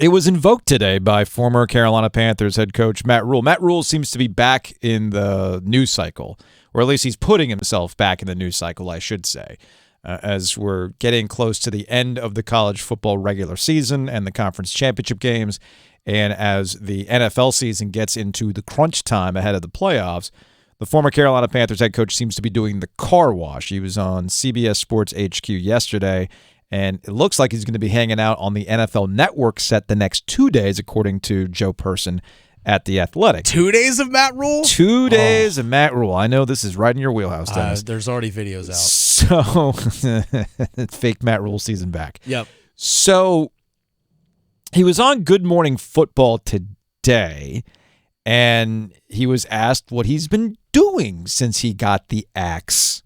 It was invoked today by former Carolina Panthers head coach Matt Rhule. Matt Rhule seems to be back in the news cycle, or at least he's putting himself back in the news cycle, I should say, as we're getting close to the end of the college football regular season and the conference championship games, and as the NFL season gets into the crunch time ahead of the playoffs. The former Carolina Panthers head coach seems to be doing the car wash. He was on CBS Sports HQ yesterday, and it looks like he's going to be hanging out on the NFL Network set the next 2 days, according to Joe Person at The Athletic. 2 days of Matt Rhule? 2 days of Matt Rhule. I know this is right in your wheelhouse, Dennis. There's already videos out. So, fake Matt Rhule season back. Yep. So, he was on Good Morning Football today, and he was asked what he's been doing since he got the axe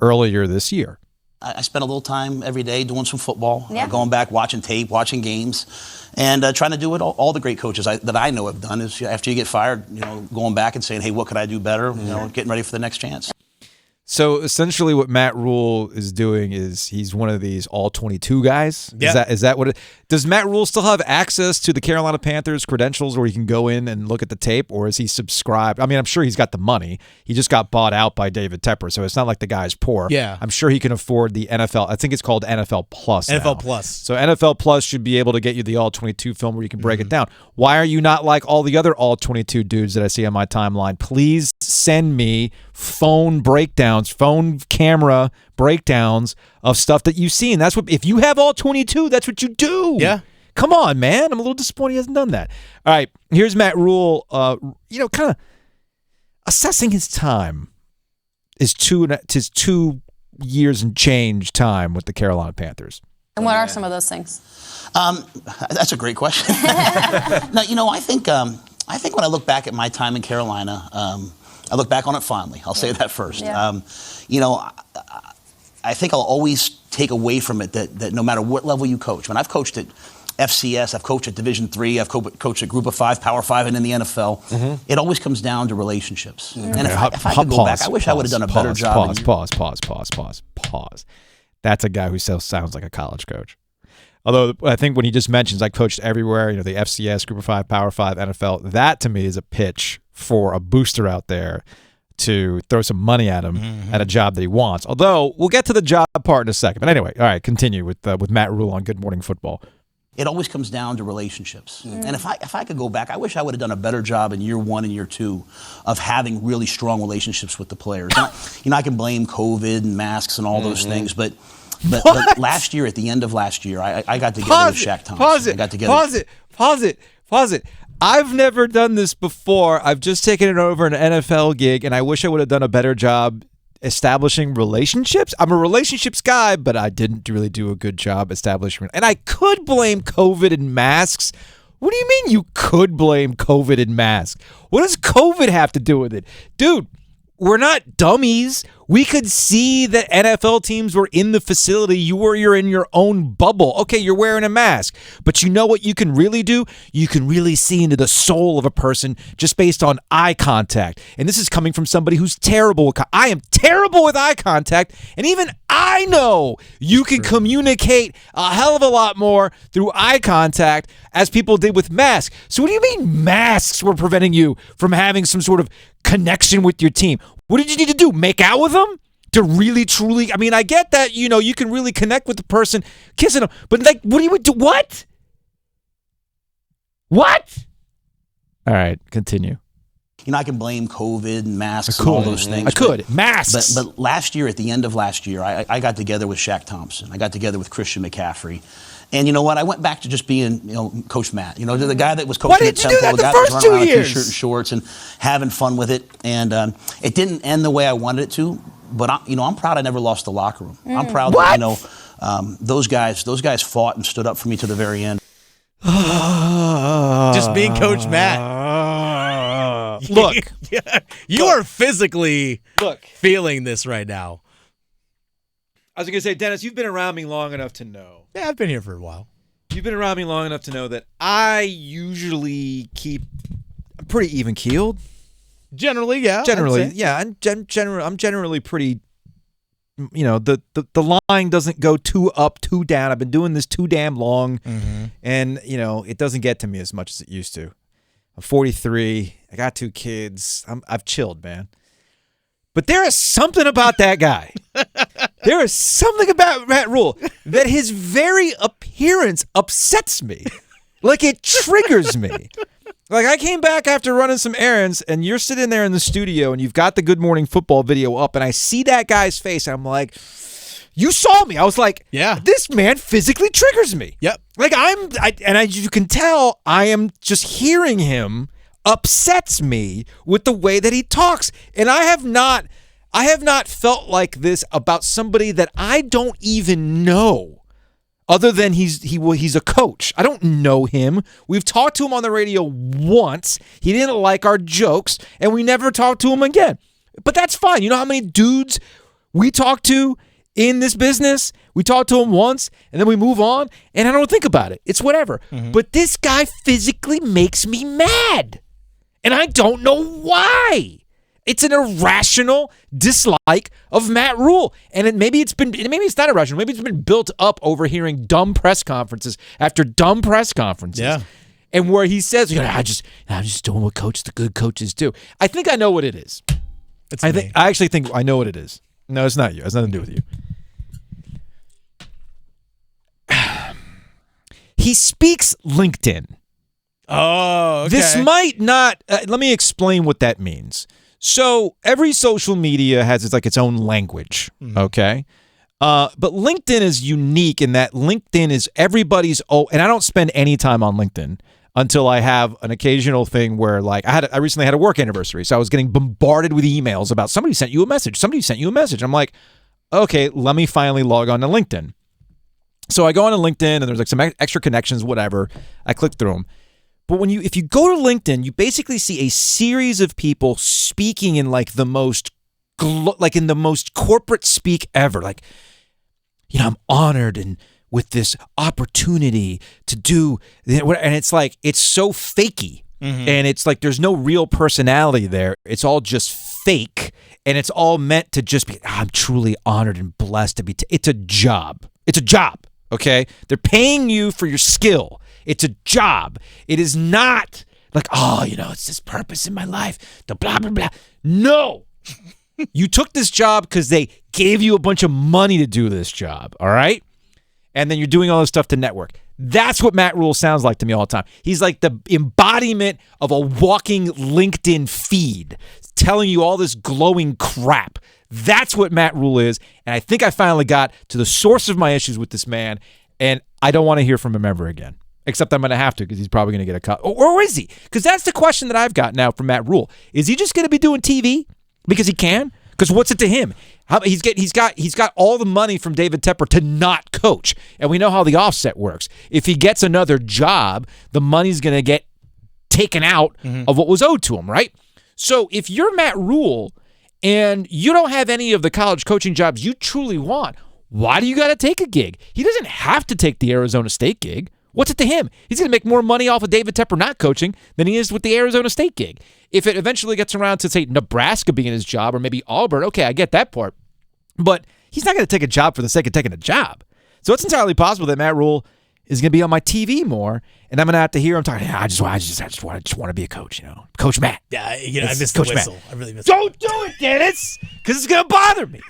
earlier this year. I spend a little time every day doing some football, going back, watching tape, watching games, and trying to do what all the great coaches that I know have done is after you get fired, going back and saying, hey, what could I do better? Getting ready for the next chance. So essentially what Matt Rhule is doing is he's one of these all-22 guys. Yeah. Is that what it – does Matt Rhule still have access to the Carolina Panthers credentials where he can go in and look at the tape, or is he subscribed? I mean, I'm sure he's got the money. He just got bought out by David Tepper, so it's not like the guy's poor. Yeah. I'm sure he can afford the NFL – I think it's called NFL Plus now. NFL Plus. So NFL Plus should be able to get you the all-22 film where you can break it down. Why are you not like all the other all-22 dudes that I see on my timeline? Please send me phone breakdowns, phone camera breakdowns of stuff that you've seen. That's what, if you have all 22, that's what you do. Yeah. Come on, man. I'm a little disappointed he hasn't done that. All right, here's Matt Rhule, kind of assessing his time, his 2 years and change time with the Carolina Panthers. And what are some of those things? That's a great question. No, I think when I look back at my time in Carolina, I look back on it fondly. I'll say that first. Yeah. I think I'll always take away from it that no matter what level you coach. When I've coached at FCS, I've coached at Division III, I've coached at Group of 5, Power 5, and in the NFL, it always comes down to relationships. And if I could go back, I wish I would have done a better job. Pause. That's a guy who still sounds like a college coach. Although I think when he just mentions I coached everywhere, the FCS, Group of 5, Power 5, NFL, that to me is a pitch for a booster out there to throw some money at him at a job that he wants. Although we'll get to the job part in a second. But anyway, all right, continue with Matt Rhule on Good Morning Football. It always comes down to relationships. And if I could go back, I wish I would have done a better job in year 1 and year 2 of having really strong relationships with the players. And I can blame COVID and masks and all those things, but last year, at the end of last year, I got together with Shaq Thompson. Pause it. I've never done this before. I've just taken it over an NFL gig, and I wish I would have done a better job establishing relationships. I'm a relationships guy, but I didn't really do a good job establishing. And I could blame COVID and masks. What do you mean you could blame COVID and masks? What does COVID have to do with it? Dude, we're not dummies. We could see that NFL teams were in the facility. You're in your own bubble. Okay, you're wearing a mask. But you know what you can really do? You can really see into the soul of a person just based on eye contact. And this is coming from somebody who's terrible. I am terrible with eye contact. And even I know you can communicate a hell of a lot more through eye contact as people did with masks. So what do you mean masks were preventing you from having some sort of connection with your team? What did you need to do? Make out with them? To really, truly, I mean, I get that, you can really connect with the person, kissing them, but what do you do? What? What? All right, continue. I can blame COVID and masks and all those things. Masks. But last year, at the end of last year, I got together with Shaq Thompson. I got together with Christian McCaffrey. And you know what? I went back to just being, Coach Matt. The guy that was coaching at Temple, the guy that was running around in T-shirt and shorts and having fun with it. And it didn't end the way I wanted it to. But I'm proud I never lost the locker room. I'm proud that those guys fought and stood up for me to the very end. Just being Coach Matt. Look, you are physically feeling this right now. I was going to say, Dennis, you've been around me long enough to know. Yeah, I've been here for a while. You've been around me long enough to know that I usually I'm pretty even-keeled. Generally, yeah. Generally, yeah. I'm generally pretty, the line doesn't go too up, too down. I've been doing this too damn long, and it doesn't get to me as much as it used to. I'm 43. I got 2 kids. I've chilled, man. But there is something about that guy. There is something about Matt Rhule that his very appearance upsets me. Like, it triggers me. Like, I came back after running some errands, and you're sitting there in the studio, and you've got the Good Morning Football video up, and I see that guy's face, and I'm like, you saw me. I was like, yeah, this man physically triggers me. Yep. Like, you can tell I am just hearing him upsets me with the way that he talks. And I have not felt like this about somebody that I don't even know. Other than he's a coach. I don't know him. We've talked to him on the radio once. He didn't like our jokes, and we never talked to him again. But that's fine. You know how many dudes we talk to in this business? We talk to him once, and then we move on, and I don't think about it. It's whatever. But this guy physically makes me mad, and I don't know why. It's an irrational dislike of Matt Rhule. And maybe it's not irrational. Maybe it's been built up over hearing dumb press conferences after dumb press conferences. Yeah. And where he says, I'm just doing what the good coaches do. I think I know what it is. I actually think I know what it is. No, it's not you. It has nothing to do with you. He speaks LinkedIn. Oh, okay. This might not. Let me explain what that means. So every social media has its own language, okay? But LinkedIn is unique in that LinkedIn is everybody's and I don't spend any time on LinkedIn until I have an occasional thing where, like, I recently had a work anniversary, so I was getting bombarded with emails about somebody sent you a message. I'm like, okay, let me finally log on to LinkedIn. So I go on to LinkedIn, and there's some extra connections, whatever. I click through them. But if you go to LinkedIn, you basically see a series of people speaking in the most corporate speak ever. Like, I'm honored and with this opportunity to do, and it's like it's so fakey, and it's like there's no real personality there. It's all just fake, and it's all meant to just be. I'm truly honored and blessed to be. It's a job. It's a job. Okay, they're paying you for your skill. It's a job. It is not like, it's this purpose in my life, the blah, blah, blah. No. You took this job because they gave you a bunch of money to do this job, all right? And then you're doing all this stuff to network. That's what Matt Rhule sounds like to me all the time. He's like the embodiment of a walking LinkedIn feed telling you all this glowing crap. That's what Matt Rhule is, and I think I finally got to the source of my issues with this man, and I don't want to hear from him ever again. Except I'm going to have to because he's probably going to get a cut. Or is he? Because that's the question that I've got now from Matt Rhule. Is he just going to be doing TV because he can? Because what's it to him? He's got all the money from David Tepper to not coach. And we know how the offset works. If he gets another job, the money's going to get taken out of what was owed to him, right? So if you're Matt Rhule and you don't have any of the college coaching jobs you truly want, why do you got to take a gig? He doesn't have to take the Arizona State gig. What's it to him? He's going to make more money off of David Tepper not coaching than he is with the Arizona State gig. If it eventually gets around to, say, Nebraska being his job or maybe Auburn, okay, I get that part. But he's not going to take a job for the sake of taking a job. So it's entirely possible that Matt Rhule is going to be on my TV more, and I'm going to have to hear him talking. I just want to be a coach, Coach Matt. Yeah, I missed Coach the whistle. Matt. I really missed. Don't do it, Dennis, because it's going to bother me.